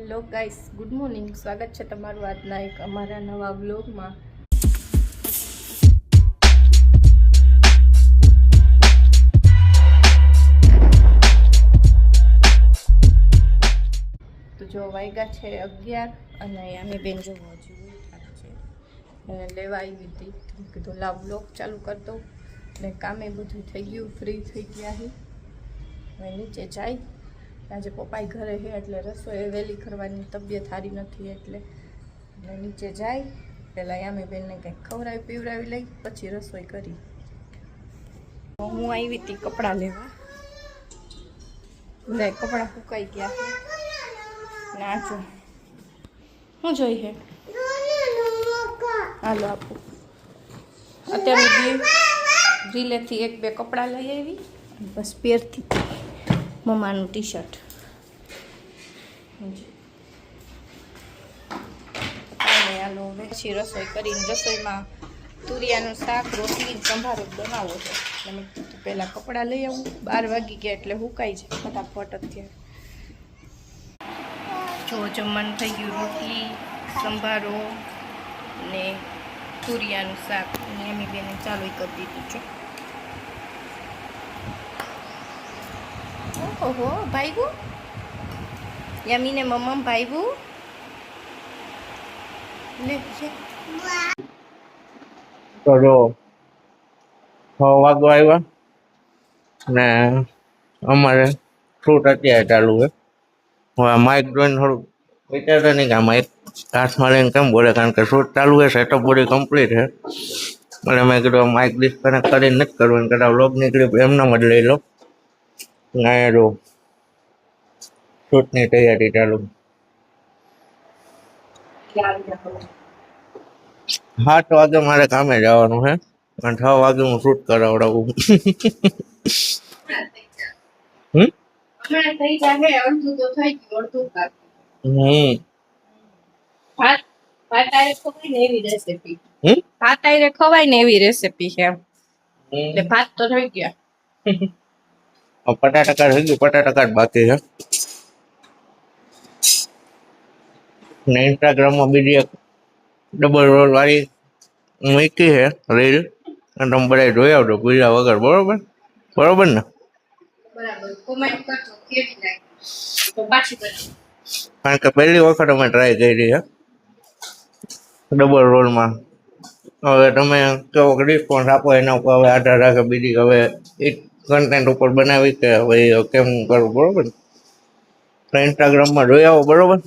Hello guys, good morning. સ્વાગત છે તમારું આજના એક અમારા નવા વ્લોગમાં. તો જો વાગ્યા છે 11 અને અમે બેન જો હજુ ઉઠ્યા છે અને લેવા આવી હતી. કીધું લાવ વ્લોગ ચાલુ કરી દઉં ને કામે બધું થઈ ગયું, ફ્રી થઈ ગયા છે. હવે નીચે જાય. આજે પપ્પાઈ ઘરે છે એટલે રસોઈ વહેલી કરવાની તબિયત સારી નથી એટલે નીચે જાય. પહેલાં યામી બેનને કંઈક ખવડાવી પીવડાવી લઈ પછી રસોઈ કરી. હું આવી હતી કપડાં લેવા ને કપડાં સુકાઈ ગયા નાચો. શું જોઈ છે? હાલો આપું. અત્યારે રીલેથી એક બે કપડાં લઈ આવી બસ પહેરતી મમ્માનું ટી શર્ટ. હાલો હવે પછી રસોઈ કરીને રસોઈમાં તુરિયાનું શાક, રોટલી, સંભારો બનાવવો છે. એટલે મેં કીધું પહેલાં કપડાં લઈ આવું. 12 વાગી ગયા એટલે સુકાઈ જાય ફટાફટ. અત્યારે જો જમવાનું થઈ ગયું. રોટલી, સંભારો ને તુરિયાનું શાક અને એમી બેને ચાલુ કરી દીધું છે. ઓહો ભાઈગું યમીને મમ્મા ભાઈગું લે છે. તો જો 6 વાગવા આવ્યા ને અમારે શૂટ અત્યારે ચાલુ છે. હવે માઇક જોઈને થોડું વિચારતા નહીં કે આ માઇક હાથમાં લઈને કેમ બોલે, કારણ કે શૂટ ચાલુ છે, સેટઅપ બોડી કમ્પ્લીટ છે. એટલે મેં કીધું માઇક ડિસ્કનેક્ટ કરીને નથી કરવું, કદાચ વ્લોગ નીકળી એમનામ જ લઈ લો. અહીંયા જો શૂટની તૈયારી ચાલુ. 7 વાગે મારે કામે જવાનું છે અને 6 વાગે હું શૂટ કરાવડાવું. ખવાય ને એવી રેસીપી છે. એટલે ભાત તો થઈ ગયા. પટાટા કાઢ થઈ ગયું, પટાટા કાઢ બાકી છે. ને ઇન્સ્ટાગ્રામમાં બીજી એક ડબલ રોલ વાળી મૂકી છે રીલ, અને તમે બધા જોઈ આવજો પીઝા વગર. બરોબર બરોબર ને? કારણ કે પહેલી વખત અમે ટ્રાય કરી છે ડબલ રોલમાં. હવે તમે કેવો રિસ્પોન્સ આપો એના ઉપર હવે આધાર રાખે બીજી હવે એ કન્ટેન્ટ ઉપર બનાવી કે હવે કેમ કરવું. બરોબર? તો ઇન્સ્ટાગ્રામમાં જોઈ આવો. બરોબર?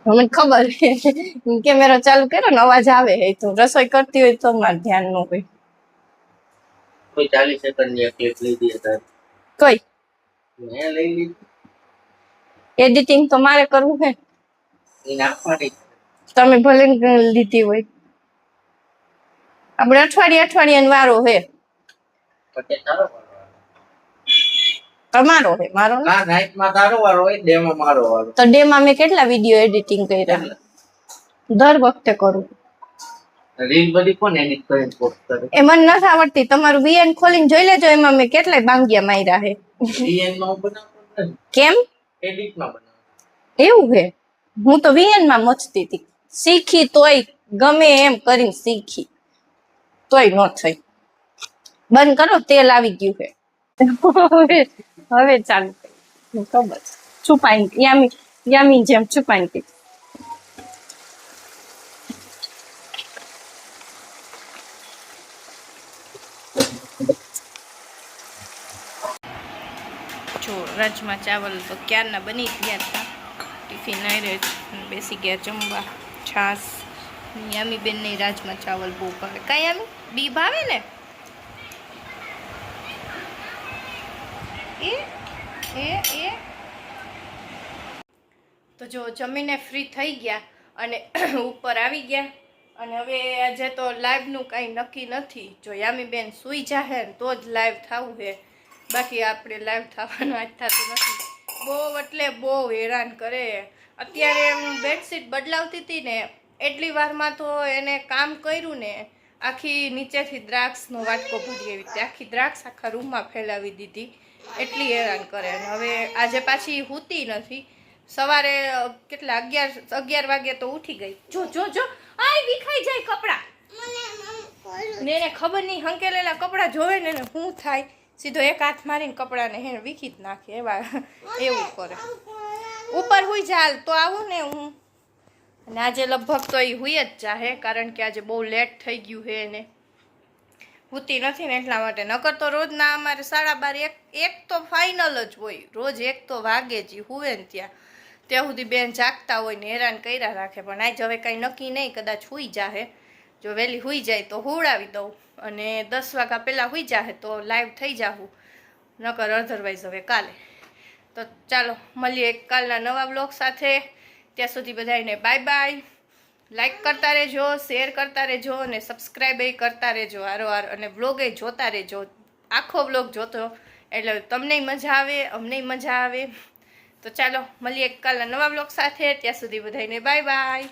મને ખબર છે કેમેરો ચાલુ કર્યો ને અવાજ આવે તો રસોઈ કરતી હોય તો મારે ધ્યાન ન હોય. કોઈ 40 સેકન્ડની ક્લિપ લીધી હતા. કોઈ મેં લઈ લીધી. એડિટિંગ તો મારે કરવું છે. એ નાખવાની તમે ભલે લીધી હોય. આપણે અઠવાડિયાનો વારો છે. તમારો છે, મારો ને. હા, નાઈટમાં તારો વારો હોય, ડેમાં મારો વારો. તો ડેમાં મેં કેટલા વિડિયો એડિટિંગ કર્યા? દર વખતે કરું. રીલ બધી કોણ એડિટ કરીને પોસ્ટ કરે? એ મને નથી આવડતી. તમારું વીએન ખોલીને જોઈ લેજો, એમાં મેં કેટલાય બાંગિયા માર્યા છે. વીએન માં બનાવતો નથી. કેમ? એડિટ માં બનાવ. એવું છે? હું તો વીએન માં મચતી હતી. શીખી તોય ગમે એમ કરીને શીખી તોય ન થઈ. બંધ કરો, તેલ આવી ગયું છે. હવે ચાલુ ખબર છુપાઈ યામી જેમ છુપાઈ. જો રાજમા ચાવલ તો ક્યારના બની ગયા હતા. ટિફિન આવી બેસી ગયા જમવા. છાસ. યામી બેન ને રાજમા ચાવલ બહુ ભાવે. કઈ યામી બી ભાવે ને? એ તો જો જમીને ફ્રી થઈ ગયા અને ઉપર આવી ગયા. અને હવે આજે તો લાઈવનું કાંઈ નક્કી નથી. જો યામી બેન સૂઈ જાહે ને તો જ લાઈવ થવું છે, બાકી આપણે લાઈવ થવાનું આજ થતું નથી. બહુ એટલે બહુ હેરાન કરે. અત્યારે હું બેડશીટ બદલાવતી હતી ને એટલી વારમાં તો એને કામ કર્યું ને આખી નીચેથી દ્રાક્ષનો વાટકો ભરી આવી હતી. આખી દ્રાક્ષ આખા રૂમમાં ફેલાવી દીધી. એટલી હેરાન કરે. અને હવે આજે પાછી હૂતી નથી. સવારે કેટલા 11 વાગે તો ઉઠી ગઈ. જો જો જો આય વિખાઈ જાય કપડાં. ને એને ખબર નહીં હંકેલેલા કપડાં જોવે ને એને શું થાય, સીધો એક હાથ મારીને કપડાને હે વિખી જ નાખે. એવું કરે. ઉપર હુઈ જાલ તો આવું ને હું. અને આજે લગભગ તો એ હુઈ જ જાહે, કારણ કે આજે બહુ લેટ થઈ ગયું છે એને. હુતી નથી ને એટલા માટે. નકર તો રોજના અમારે 12:30 એક તો ફાઇનલ જ હોય. રોજ 1 તો વાગે જ હુવે ને ત્યાં સુધી બેન જાગતા હોય ને હેરાન કર્યા રાખે. પણ આજ હવે કાંઈ નક્કી નહીં, કદાચ હુઈ જાહે. જો વહેલી હુઈ જાય તો હુવડાવી દઉં, અને 10 વાગ્યા પહેલાં હુઈ જાહે તો લાઈવ થઈ જાઉં. નકર અધરવાઇઝ હવે કાલે. તો ચાલો મળીએ એક કાલના નવા બ્લોગ સાથે. ત્યાં સુધી બધાને બાય બાય. લાઈક કરતા રહેજો, શેર કરતા રહેજો અને સબસ્ક્રાઈબ એ કરતા રહેજો હારોહાર. અને બ્લોગ એ જોતા રહેજો, આખો બ્લોગ જોતો એટલે તમને મજા આવે, અમને મજા આવે. તો ચાલો મળીએ એક કાલના નવા બ્લોગ સાથે. ત્યાં સુધી બધાને બાય બાય.